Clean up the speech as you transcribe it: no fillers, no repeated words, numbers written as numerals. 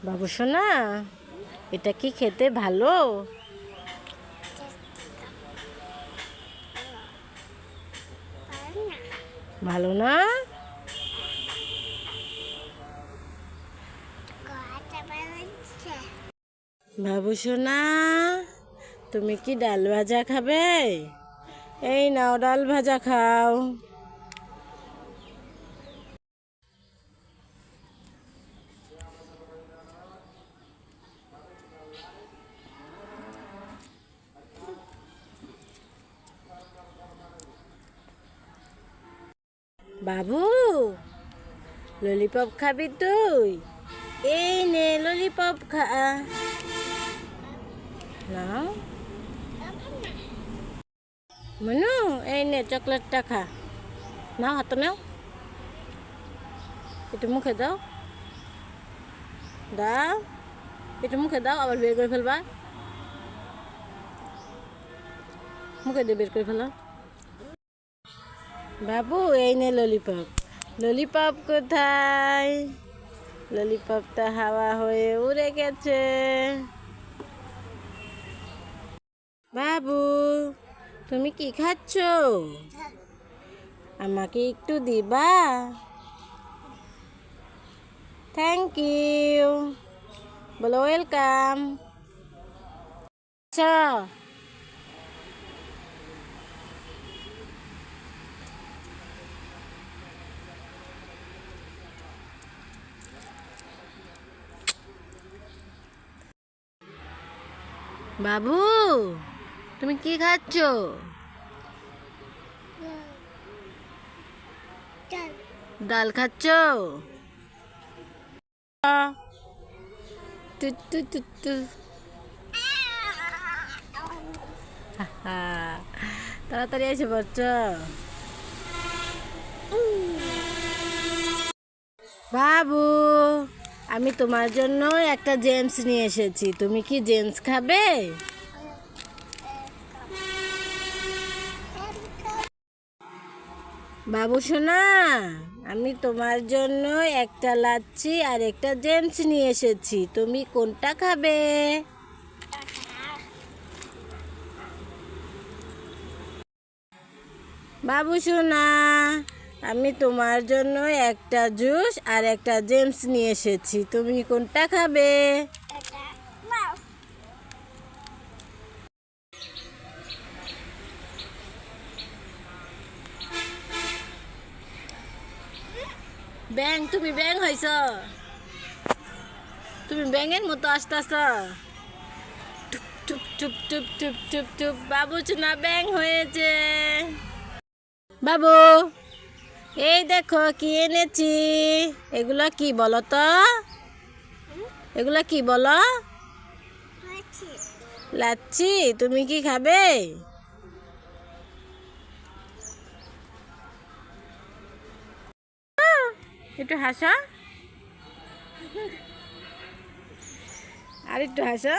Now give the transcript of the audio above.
বাবু সোনা, এটা কি খেতে ভালো? ভালো না? বাবু সোনা, তুমি কি ডাল ভাজা খাবে? এই নাও, ডাল ভাজা খাও। বাবু, ললিপপ খাবি তুই? এই নে ললিপপ খা। নাও মনু, এই নে চকলেটটা খা। নাও, হাতে নাও, একটু মুখে দাও। দাও, একটু মুখে দাও, আবার বের করে ফেলবা। মুখে দিয়ে বের করে ফেলো। বাবু, এই নে ললিপপ। ললিপপ কোথায়? ললিপপটা হাওয়া হয়ে উড়ে গেছে। বাবু, তুমি কি খাচ্ছ? আমাকে একটু দিবা? Thank you. বলো ওয়েলকাম। আচ্ছা, বাবু, তুমি কি খাচ্ছ? ডাল খাচ্ছ? টু টু টু টু। তাড়াতাড়ি এসে পড়ছ। বাবু, আমি তোমার জন্য একটা জেমস নিয়ে এসেছি। তুমি কি জেমস খাবে? বাবু সোনা, আমি তোমার জন্য একটা লাচ্ছি আর একটা জেমস নিয়ে এসেছি। তুমি কোনটা খাবে? বাবু সোনা, আমি তোমার জন্য একটা জুস আর একটা জেমস নিয়ে এসেছি। তুমি কোনটা খাবে? ব্যাং, তুমি ব্যাং হয়েছ? তুমি ব্যাঙের মতো আসতেছ। টুপ টুপ টুপ টুপ টুপ টুপ টুপ। বাবু সোনা ব্যাং হয়েছে। বাবু, এই দেখো কি এনেছি। এগুলো কি বলো তো? এগুলো কি বলো? লাচ্ছি। তুমি কি খাবে? একটু হাসো, আর একটু হাসো।